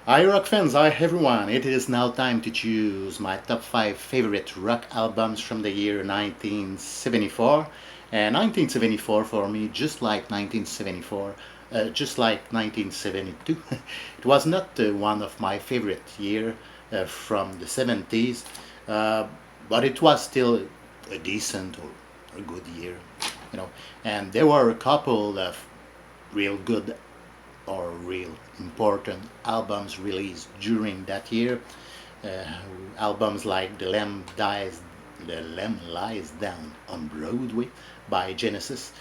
Hi rock fans, hi everyone. It is now time to choose my top 5 favorite rock albums from the year 1974. And 1974 for me, just like 1974, just like 1972. It was not one of my favorite year from the 70s, uh, but it was still a decent or a good year, you know. And there were a couple of real good or real important albums released during that year. Uh, Albums like The Lamb Lies Down on Broadway by Genesis,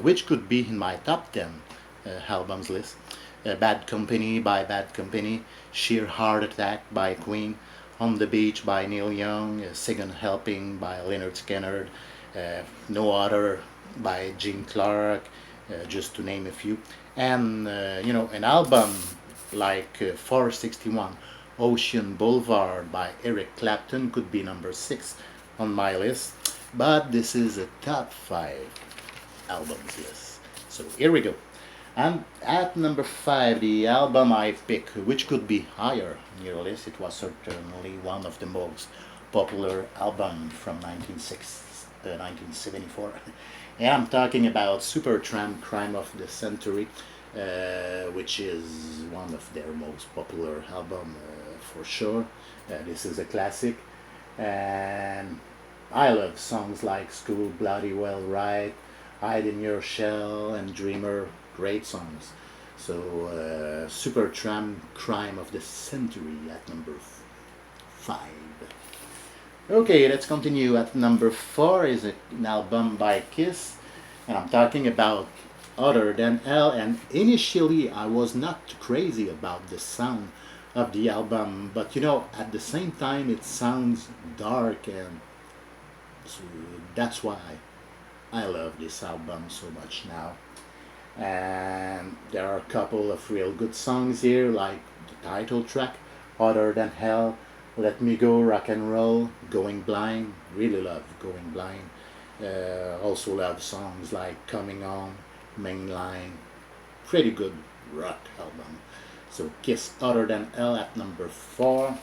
which could be in my top 10 albums list. Bad Company by Bad Company, Sheer Heart Attack by Queen, On the Beach by Neil Young, Second Helping by Leonard Skinner, No Other by Gene Clark, just to name a few. And an album like 461 Ocean Boulevard by Eric Clapton could be number 6 on my list, but this is a top 5 albums list. So here we go. And at number 5, the album I pick, which could be higher on your list, it was certainly one of the most popular albums from 1974. And I'm talking about Supertramp, Crime of the Century, which is one of their most popular album for sure. This is a classic, and I love songs like School Bloody Well Right, Hide in Your Shell, and Dreamer. Great songs. So Supertramp, Crime of the Century at number 5. Okay, let's continue. At number 4 is an album by Kiss, and I'm talking about Other Than Hell. And initially, I was not crazy about the sound of the album, but at the same time, it sounds dark, and so that's why I love this album so much now. And there are a couple of real good songs here, like the title track, Other Than Hell, Let Me Go, Rock and Roll, Going Blind. Really love Going Blind. Also love songs like Coming On, Mainline. Pretty good rock album. So Kiss, Other Than Hell at number 4.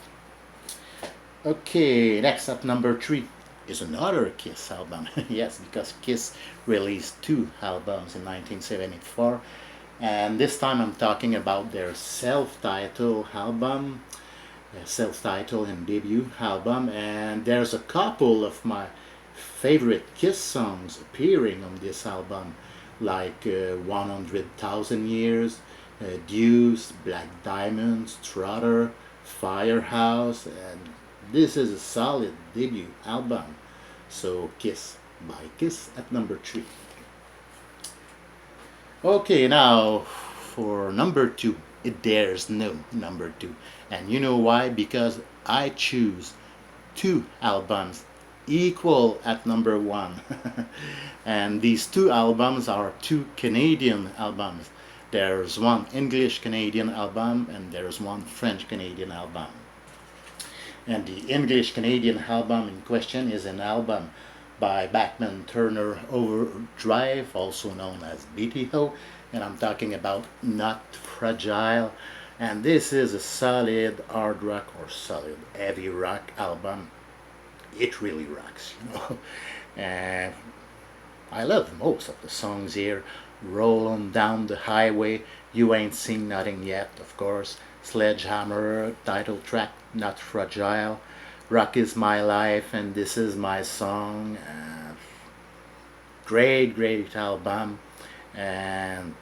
Okay, next at number 3 is another Kiss album. Yes, because Kiss released 2 albums in 1974. And this time I'm talking about their self-titled album, self-titled and debut album. And there's a couple of my favorite Kiss songs appearing on this album, like 100,000 Years, Deuce, Black Diamond, Strutter, Firehouse, and this is a solid debut album. So Kiss by Kiss at number 3. Okay, now for number 2. There's no number 2. And you know why? Because I choose 2 albums equal at number 1. And these 2 albums are 2 Canadian albums. There's one English Canadian album and there's one French Canadian album. And the English Canadian album in question is an album by Bachman Turner Overdrive, also known as BTO, and I'm talking about Not Fragile. And this is a solid hard rock or solid heavy rock album. It really rocks, And I love most of the songs here. Roll on Down the Highway, You Ain't Seen Nothing Yet, of course. Sledgehammer, title track, Not Fragile. Rock Is My Life, and This Is My Song. Great album. And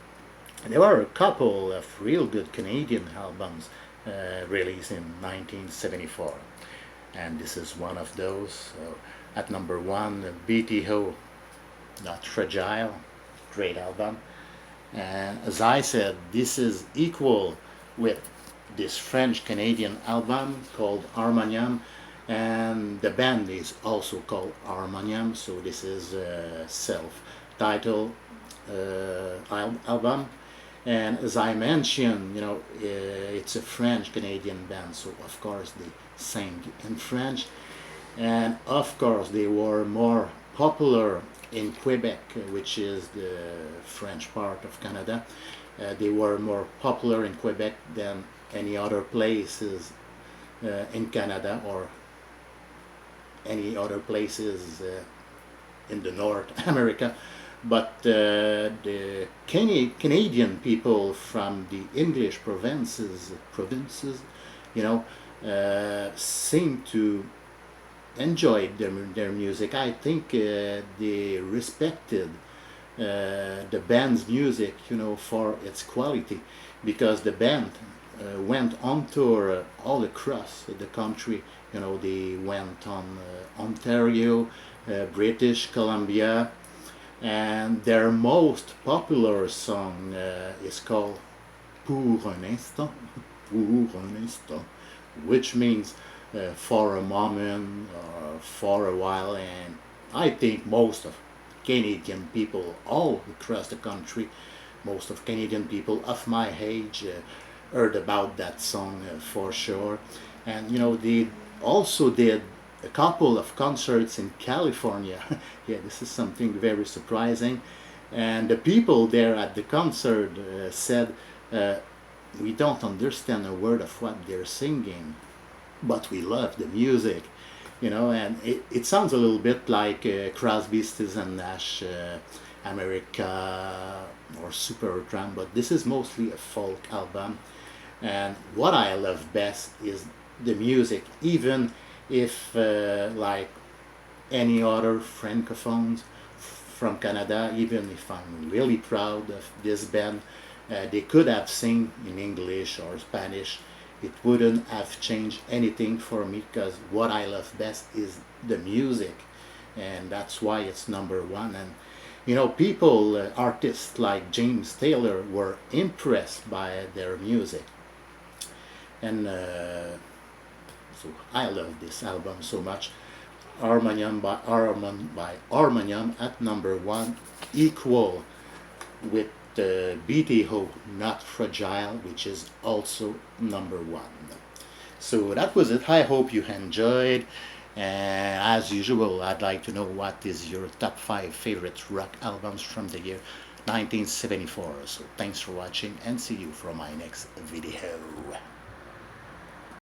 there were a couple of real good Canadian albums released in 1974. And this is one of those. So at number 1, BTO, Not Fragile. Great album. And as I said, this is equal with this French Canadian album called Harmonium, and the band is also called Harmonium, so this is a self-titled album. And as I mentioned, it's a French Canadian band, so of course they sang in French, and of course they were more popular in Quebec, which is the French part of Canada. They were more popular in Quebec than any other places in Canada or any other places in the North America. But the Canadian people from the English provinces, you know, seem to enjoy their music. I think they respected the band's music, for its quality, because the band went on tour all across the country. They went on Ontario, British Columbia, and their most popular song is called Pour un instant, Pour un instant, which means for a moment or for a while. And I think most of Canadian people all across the country, most of Canadian people of my age heard about that song for sure. And they also did a couple of concerts in California. Yeah, this is something very surprising. And the people there at the concert said, we don't understand a word of what they're singing, but we love the music. And it sounds a little bit like Crosby, Stills and Nash, America, or Supertramp, but this is mostly a folk album. And what I love best is the music, even if, like any other francophones from Canada, even if I'm really proud of this band, they could have sing in English or Spanish. It wouldn't have changed anything for me, because what I love best is the music, and that's why it's number one. And people, artists like James Taylor, were impressed by their music, and so I love this album so much. Harmonium at number one, equal with BTO Not Fragile, which is also number one. So that was it. I hope you enjoyed. And as usual, I'd like to know what is your top 5 favorite rock albums from the year 1974. So thanks for watching, and see you for my next video.